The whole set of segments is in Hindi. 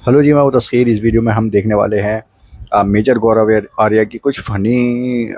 हेलो जी, मैं वो तस्खीर। इस वीडियो में हम देखने वाले हैं मेजर गौरव आर्या की कुछ फ़नी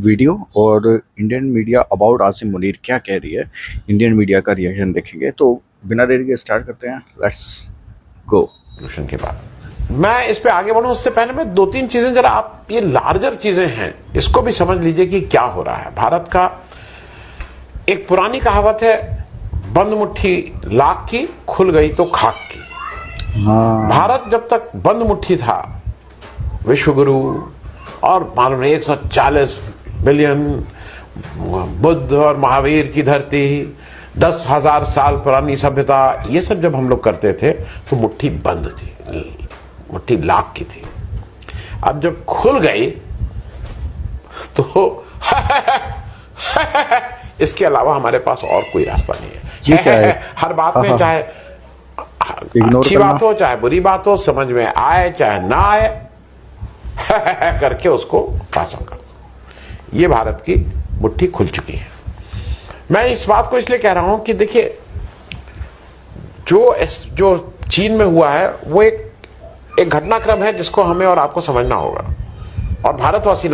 वीडियो और Indian media about Asim Munir क्या कह रही है। इंडियन मीडिया का रिएक्शन देखेंगे, तो बिना देरी के स्टार्ट करते हैं। Let's go. के बाद मैं इस पे आगे बढ़ूं उससे पहले मैं दो तीन चीजें जरा आप ये लार्जर चीजें हैं इसको भी समझ लीजिए कि क्या हो रहा है। भारत का एक पुरानी कहावत है, बंद मुट्ठी लाख की, खुल गई तो खाक की। भारत जब तक बंद मुट्ठी था, विश्वगुरु और मालूम नहीं 140 बिलियन बुद्ध और महावीर की धरती, 10,000 साल पुरानी सभ्यता, ये सब जब हम लोग करते थे तो मुट्ठी बंद थी, मुट्ठी लाख की थी। अब जब खुल गई तो इसके अलावा हमारे पास और कोई रास्ता नहीं है। हर बात में चाहे अच्छी बात हो चाहे बुरी बात हो, समझ में आए चाहे ना आए, करके उसको पासन कर दो। ये भारत की मुट्ठी खुल चुकी है। मैं इस बात को इसलिए कह रहा हूं कि देखिए, जो चीन में हुआ है वो एक घटनाक्रम है जिसको हमें और आपको समझना होगा और भारतवासी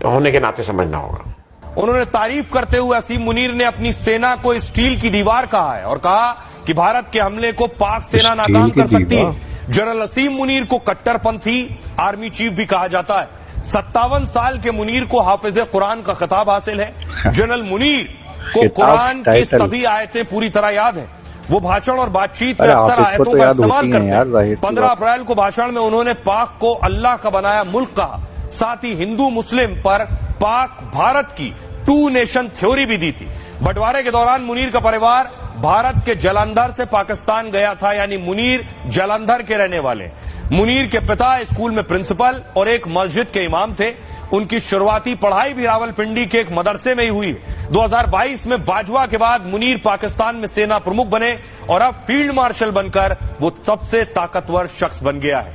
होने के नाते समझना होगा। उन्होंने तारीफ करते हुए असीम मुनीर ने अपनी सेना को स्टील की दीवार कहा है और कहा कि भारत के हमले को पाक सेना नाकाम कर सकती है। जनरल असीम मुनीर को कट्टरपंथी आर्मी चीफ भी कहा जाता है। 57 साल के मुनीर को हाफिज कुरान का खिताब हासिल है। जनरल मुनीर को कुरान की सभी आयतें पूरी तरह याद है। वो भाषण और बातचीत में अक्सर आयतों का इस्तेमाल करते हैं। 15 अप्रैल को भाषण में उन्होंने पाक को अल्लाह का बनाया मुल्क कहा। साथ ही हिंदू मुस्लिम पर पाक भारत की 2 नेशन थ्योरी भी दी थी। बंटवारे के दौरान मुनीर का परिवार भारत के जालंधर से पाकिस्तान गया था, यानी मुनीर जालंधर के रहने वाले। मुनीर के पिता स्कूल में प्रिंसिपल और एक मस्जिद के इमाम थे। उनकी शुरुआती पढ़ाई भी रावलपिंडी के एक मदरसे में ही हुई। 2022 में बाजवा के बाद मुनीर पाकिस्तान में सेना प्रमुख बने और अब फील्ड मार्शल बनकर वो सबसे ताकतवर शख्स बन गया है।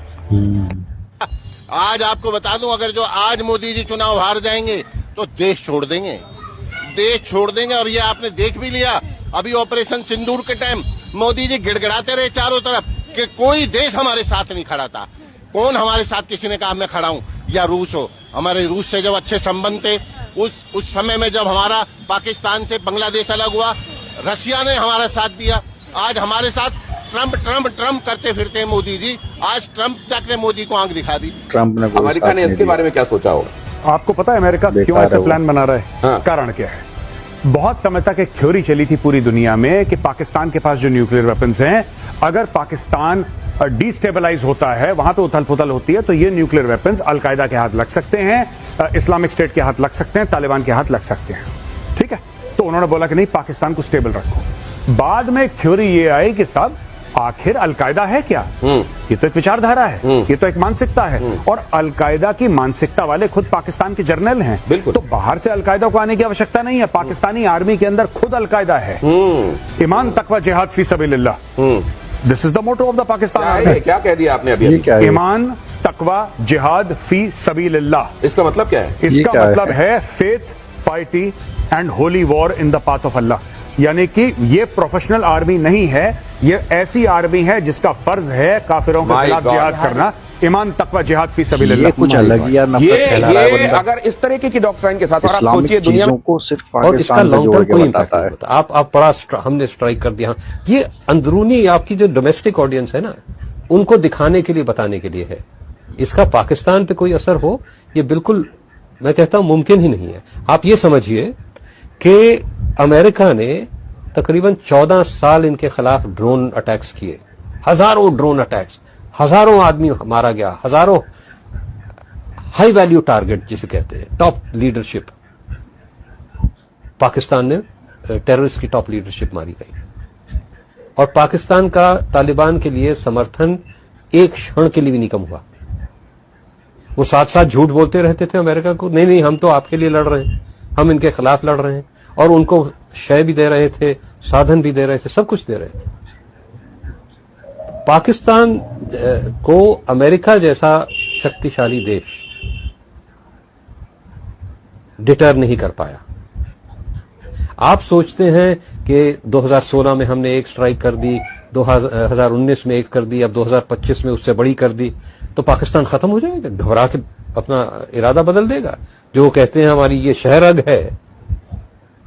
आज आपको बता दूं, अगर जो आज मोदी जी चुनाव हार जाएंगे तो देश छोड़ देंगे, देश छोड़ देंगे। और ये आपने देख भी लिया, अभी ऑपरेशन सिंदूर के टाइम मोदी जी गिड़गिड़ाते रहे चारों तरफ कि कोई देश हमारे साथ नहीं खड़ा था। कौन हमारे साथ, किसी ने कहा मैं खड़ा हूं, या रूस हो। हमारे रूस से जब अच्छे संबंध थे, उस समय में जब हमारा पाकिस्तान से बांग्लादेश अलग हुआ, रशिया ने हमारा साथ दिया। आज हमारे साथ ट्रम्प ट्रम्प ट्रम्प करते फिरते हैं मोदी जी। आज ट्रम्प तक ने मोदी को आंख दिखा दी। ट्रम्प ने अमेरिका ने इसके बारे में क्या सोचा होगा? आपको पता है अमेरिका क्यों ऐसे प्लान बना रहा है? हाँ। कारण क्या है? बहुत समय तक एक थ्योरी चली थी पूरी दुनिया में कि पाकिस्तान के पास जो न्यूक्लियर वेपन्स हैं, अगर पाकिस्तान डिस्टेबलाइज होता है, वहां पे उथल पुथल होती है, तो ये न्यूक्लियर वेपन्स अलकायदा के हाथ लग सकते हैं, इस्लामिक स्टेट के हाथ लग सकते हैं, तालिबान के हाथ लग सकते हैं। ठीक है, तो उन्होंने बोला कि नहीं, पाकिस्तान को स्टेबल रखो। बाद में एक थ्योरी ये आई कि साहब आखिर अलकायदा है क्या? ये तो एक विचारधारा है, ये तो एक मानसिकता है, और अलकायदा की मानसिकता वाले खुद पाकिस्तान के जर्नल हैं। बिल्कुल। तो बाहर से अलकायदा को आने की आवश्यकता नहीं है, पाकिस्तानी आर्मी के अंदर खुद अलकायदा है। ईमान तकवा जिहाद फी सबीलिल्लाह, this is the motto of the Pakistan army. क्या कह दिया आपने अभी? ईमान तकवा जिहाद फी सबीलिल्लाह। इसका मतलब क्या है? इसका मतलब है faith, piety and holy war in the path of Allah. यानी कि ये प्रोफेशनल आर्मी नहीं है, ये ऐसी आर्मी है जिसका फर्ज है काफिरों के खिलाफ जिहाद करना। ईमान तकवा जिहाद फी सबीलिल्लाह। ये कुछ अलग ही यार, नफरत फैला रहा है बंदा। अगर इस तरीके की डॉक्ट्राइन के साथ और आप सोचिए, दुनिया को सिर्फ पाकिस्तान से जोड़ के बताता है। आप बड़ा हमने स्ट्राइक कर दिया। ये अंदरूनी आपकी जो डोमेस्टिक ऑडियंस है ना, उनको दिखाने के लिए, बताने के लिए है। इसका पाकिस्तान पे कोई असर हो, ये बिल्कुल, मैं कहता हूं, मुमकिन ही नहीं है। आप ये समझिए कि अमेरिका ने तकरीबन 14 साल इनके खिलाफ ड्रोन अटैक्स किए, हजारों ड्रोन अटैक्स, हजारों आदमी मारा गया, हजारों हाई वैल्यू टारगेट जिसे कहते हैं, टॉप लीडरशिप, पाकिस्तान ने टेररिस्ट की टॉप लीडरशिप मारी गई। और पाकिस्तान का तालिबान के लिए समर्थन एक क्षण के लिए भी नहीं कम हुआ। वो साथ साथ झूठ बोलते रहते थे अमेरिका को, नहीं नहीं हम तो आपके लिए लड़ रहे हैं, हम इनके खिलाफ लड़ रहे हैं, और उनको शय भी दे रहे थे, साधन भी दे रहे थे, सब कुछ दे रहे थे। पाकिस्तान को अमेरिका जैसा शक्तिशाली देश डिटर नहीं कर पाया। आप सोचते हैं कि 2016 में हमने एक स्ट्राइक कर दी, 2019 में एक कर दी, अब 2025 में उससे बड़ी कर दी, तो पाकिस्तान खत्म हो जाएगा, घबरा के अपना इरादा बदल देगा। जो वो कहते हैं हमारी ये शहरग है,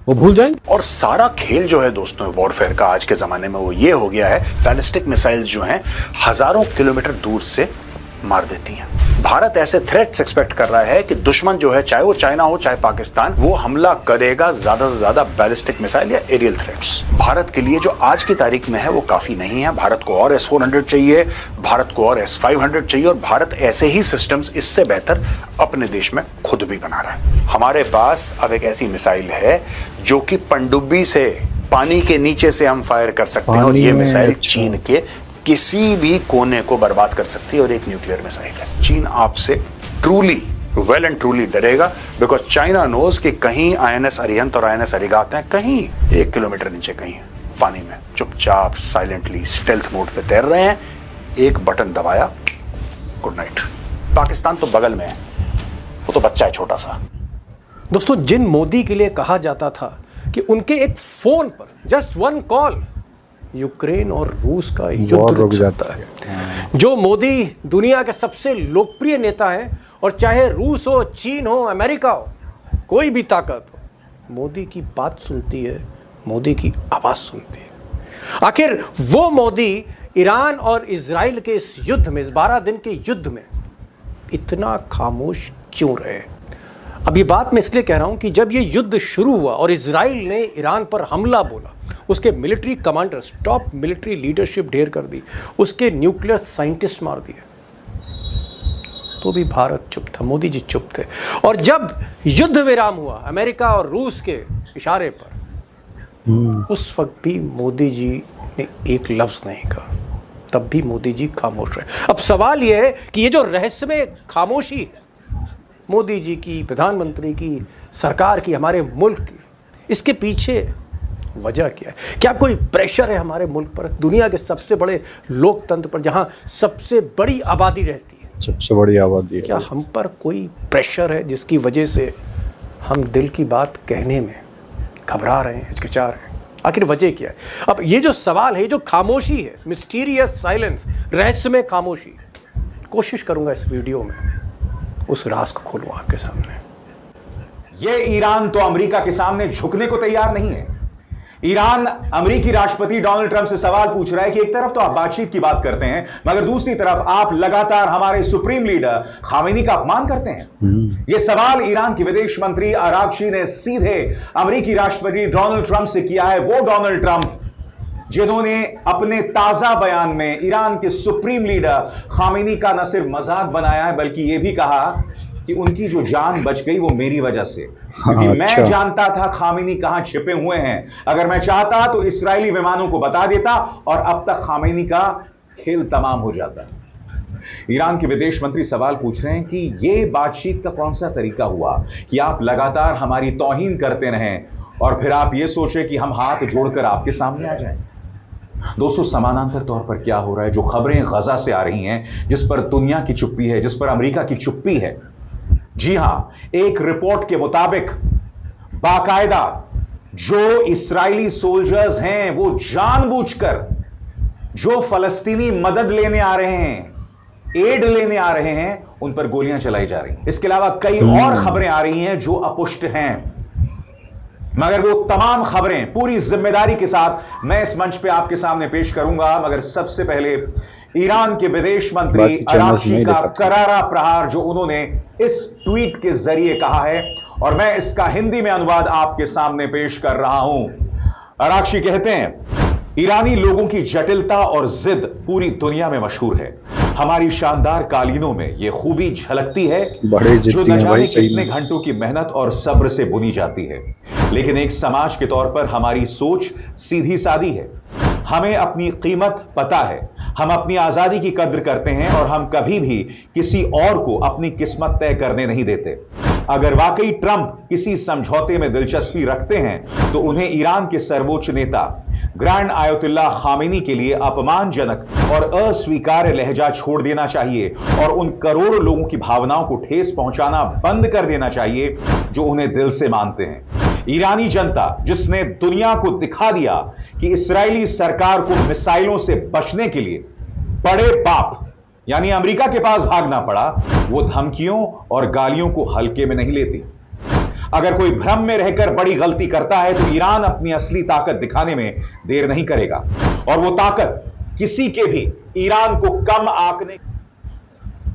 वो भूल जाएंगे। और सारा खेल जो है दोस्तों वॉरफेयर का आज के जमाने में वो ये हो गया है, बैलिस्टिक मिसाइल्स जो हैं हजारों किलोमीटर दूर से मार देती हैं। भारत ऐसे थ्रेट्स एक्सपेक्ट कर रहा है कि दुश्मन जो है, चाहे वो चाइना हो चाहे पाकिस्तान, वो हमला करेगा ज्यादा से ज्यादा बैलिस्टिक मिसाइल या एरियल थ्रेट्स। भारत के लिए जो आज की तारीख में है वो काफी नहीं है। भारत को और S-400 चाहिए, भारत को और S-500 चाहिए, और भारत ऐसे ही सिस्टम्स इससे बेहतर अपने देश में खुद भी बना रहा है। हमारे पास अब एक ऐसी मिसाइल है जो कि पनडुब्बी से, पानी के नीचे से हम फायर कर सकते हैं, और ये मिसाइल चीन के किसी भी कोने को बर्बाद कर सकती है, और एक न्यूक्लियर मिसाइल है। चीन आपसे ट्रूली, वेल एंड ट्रूली डरेगा, बिकॉज चाइना नोज कि कहीं INS अरिहंत और INS अरिगात हैं, कहीं 1 किलोमीटर नीचे कहीं पानी में चुपचाप साइलेंटली स्टेल्थ मोड पे तैर रहे हैं। एक बटन दबाया, गुड नाइट। पाकिस्तान तो बगल में है, वो तो बच्चा है छोटा सा। दोस्तों, जिन मोदी के लिए कहा जाता था कि उनके एक फोन पर जस्ट 1 कॉल यूक्रेन और रूस का युद्ध रुक जाता है, जो मोदी दुनिया के सबसे लोकप्रिय नेता हैं, और चाहे रूस हो, चीन हो, अमेरिका हो, कोई भी ताकत हो, मोदी की बात सुनती है, मोदी की आवाज सुनती है। आखिर वो मोदी ईरान और इजराइल के इस युद्ध में, इस 12 दिन के युद्ध में इतना खामोश क्यों रहे? अब ये बात मैं इसलिए कह रहा हूं कि जब ये युद्ध शुरू हुआ और इजराइल ने ईरान पर हमला बोला, उसके military commanders, top military leadership ढेर कर दी, उसके न्यूक्लियर साइंटिस्ट मार दिए, तो भी भारत चुप था, मोदी जी चुप थे। और जब युद्ध विराम हुआ अमेरिका और रूस के इशारे पर, उस वक्त भी मोदी जी ने एक लफ्ज नहीं कहा, तब भी मोदी जी खामोश रहे। अब सवाल यह है कि ये जो रहस्यमय खामोशी है मोदी जी की, प्रधानमंत्री की, सरकार की, हमारे मुल्क की, इसके पीछे वजह क्या है? क्या कोई प्रेशर है हमारे मुल्क पर, दुनिया के सबसे बड़े लोकतंत्र पर, जहां सबसे बड़ी आबादी रहती है, सबसे बड़ी आबादी है? क्या हम पर कोई प्रेशर है जिसकी वजह से हम दिल की बात कहने में घबरा रहे हैं, हिचकिचा रहे हैं? आखिर वजह क्या है? अब ये जो सवाल है, जो खामोशी है, मिस्टीरियस साइलेंस, रहस्यमय खामोशी, कोशिश करूंगा इस वीडियो में उस राज को खोलूं आपके सामने। ये ईरान तो अमेरिका के सामने झुकने को तैयार नहीं है। ईरान अमेरिकी राष्ट्रपति डोनाल्ड ट्रंप से सवाल पूछ रहा है कि एक तरफ तो आप बातचीत की बात करते हैं, मगर दूसरी तरफ आप लगातार हमारे सुप्रीम लीडर खामेनी का अपमान करते हैं। यह सवाल ईरान के विदेश मंत्री आरागची ने सीधे अमेरिकी राष्ट्रपति डोनाल्ड ट्रंप से किया है। वो डोनाल्ड ट्रंप जिन्होंने अपने ताजा बयान में ईरान के सुप्रीम लीडर खामेनी का न सिर्फ मजाक बनाया है, बल्कि यह भी कहा कि उनकी जो जान बच गई वो मेरी वजह से, क्योंकि मैं जानता था खामेनी कहां छिपे हुए हैं। अगर मैं चाहता तो इस्राएली विमानों को बता देता और अब तक खामेनी का खेल तमाम हो जाता। ईरान के विदेश मंत्री सवाल पूछ रहे हैं कि यह बातचीत का कौन सा तरीका हुआ कि आप लगातार हमारी तौहीन करते रहें और फिर आप यह सोचें कि हम हाथ जोड़कर आपके सामने आ जाएं। दोस्तों, समानांतर तौर पर क्या हो रहा है? जो खबरें गजा से आ रही हैं, जिस पर दुनिया की चुप्पी है, जिस पर अमेरिका की चुप्पी है, जी हां, एक रिपोर्ट के मुताबिक बाकायदा जो इस्राएली सोल्जर्स हैं वो जानबूझकर जो फलस्तीनी मदद लेने आ रहे हैं, एड लेने आ रहे हैं, उन पर गोलियां चलाई जा रही हैं। इसके अलावा कई और खबरें आ रही हैं जो अपुष्ट हैं, मगर वो तमाम खबरें पूरी जिम्मेदारी के साथ मैं इस मंच पे आपके सामने पेश करूंगा। मगर सबसे पहले ईरान के विदेश मंत्री आरागची का करारा प्रहार जो उन्होंने इस ट्वीट के जरिए कहा है, और मैं इसका हिंदी में अनुवाद आपके सामने पेश कर रहा हूं। आरागची कहते हैं, ईरानी लोगों की जटिलता और जिद पूरी दुनिया में मशहूर है। हमारी शानदार कालीनों में यह खूबी झलकती है जो न जाने कितने घंटों की मेहनत और सब्र से बुनी जाती है। लेकिन एक समाज के तौर पर हमारी सोच सीधी सादी है। हमें अपनी कीमत पता है, हम अपनी आजादी की कद्र करते हैं और हम कभी भी किसी और को अपनी किस्मत तय करने नहीं देते। अगर वाकई ट्रंप किसी समझौते में दिलचस्पी रखते हैं तो उन्हें ईरान के सर्वोच्च नेता ग्रैंड आयतुल्लाह खामेनी के लिए अपमानजनक और अस्वीकार्य लहजा छोड़ देना चाहिए और उन करोड़ों लोगों की भावनाओं को ठेस पहुंचाना बंद कर देना चाहिए जो उन्हें दिल से मानते हैं। ईरानी जनता जिसने दुनिया को दिखा दिया कि इस्राएली सरकार को मिसाइलों से बचने के लिए बड़े बाप यानी अमेरिका के पास भागना पड़ा, वो धमकियों और गालियों को हल्के में नहीं लेती। अगर कोई भ्रम में रहकर बड़ी गलती करता है तो ईरान अपनी असली ताकत दिखाने में देर नहीं करेगा, और वो ताकत किसी के भी ईरान को कम आंकने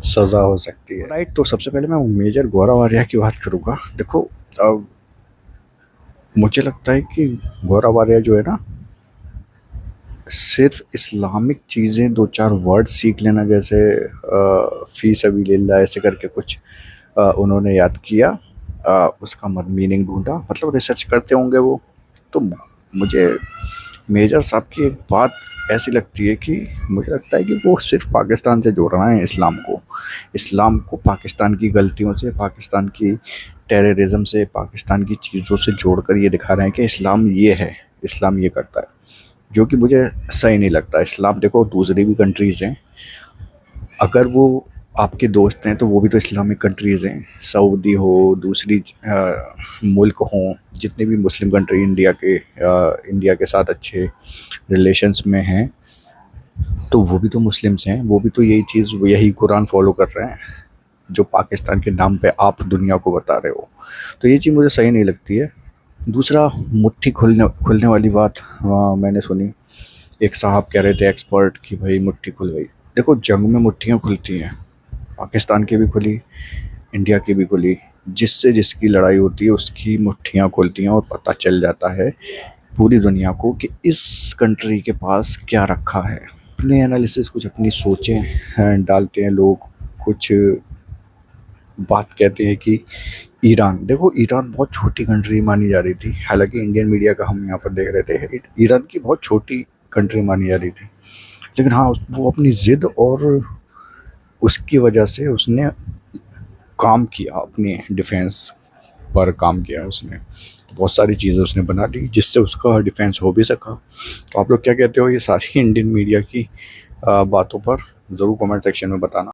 सजा हो सकती है। राइट, तो सबसे पहले मैं मेजर गौरव आर्या की बात करूंगा। देखो, मुझे लगता है कि गौरव आर्या जो है ना, सिर्फ इस्लामिक चीज़ें 2-4 वर्ड सीख लेना, जैसे फी सबीलिल्लाह ऐसे करके कुछ उन्होंने याद किया, उसका मीनिंग ढूंढा, मतलब रिसर्च करते होंगे वो। तो मुझे मेजर साहब की एक बात ऐसी लगती है कि मुझे लगता है कि वो सिर्फ पाकिस्तान से जोड़ रहे हैं इस्लाम को पाकिस्तान की गलतियों से, पाकिस्तान की टेररिज्म से, पाकिस्तान की चीज़ों से जोड़कर ये दिखा रहे हैं कि इस्लाम ये है, इस्लाम ये करता है, जो कि मुझे सही नहीं लगता। इस्लाम देखो, दूसरी भी कंट्रीज़ हैं, अगर वो आपके दोस्त हैं तो वो भी तो इस्लामिक कंट्रीज़ हैं। सऊदी हो, दूसरी मुल्क हों, जितने भी मुस्लिम कंट्री इंडिया के साथ अच्छे रिलेशंस में हैं, तो वो भी तो मुस्लिम्स हैं, वो भी तो यही कुरान फॉलो कर रहे हैं जो पाकिस्तान के नाम पे आप दुनिया को बता रहे हो। तो ये चीज़ मुझे सही नहीं लगती है। दूसरा, मुट्ठी खुलने वाली बात मैंने सुनी, एक साहब कह रहे थे एक्सपर्ट कि भाई मुट्ठी खुल गई। देखो, जंग में मुट्ठियाँ खुलती हैं, पाकिस्तान की भी खुली, इंडिया की भी खुली, जिससे जिसकी लड़ाई होती है उसकी मुट्ठियाँ खुलती हैं और पता चल जाता है पूरी दुनिया को कि इस कंट्री के पास क्या रखा है। अपने एनालिसिस, कुछ अपनी सोचें डालते हैं लोग, कुछ बात कहते हैं कि ईरान, देखो ईरान बहुत छोटी कंट्री मानी जा रही थी, हालांकि इंडियन मीडिया का हम यहाँ पर देख रहे थे, ईरान की बहुत छोटी कंट्री मानी जा रही थी, लेकिन हाँ, वो अपनी ज़िद और उसकी वजह से उसने काम किया, अपने डिफेंस पर काम किया उसने, बहुत सारी चीज़ें उसने बना ली जिससे उसका डिफेंस हो भी सका। तो आप लोग क्या कहते हो ये सारी इंडियन मीडिया की बातों पर, ज़रूर कमेंट सेक्शन में बताना।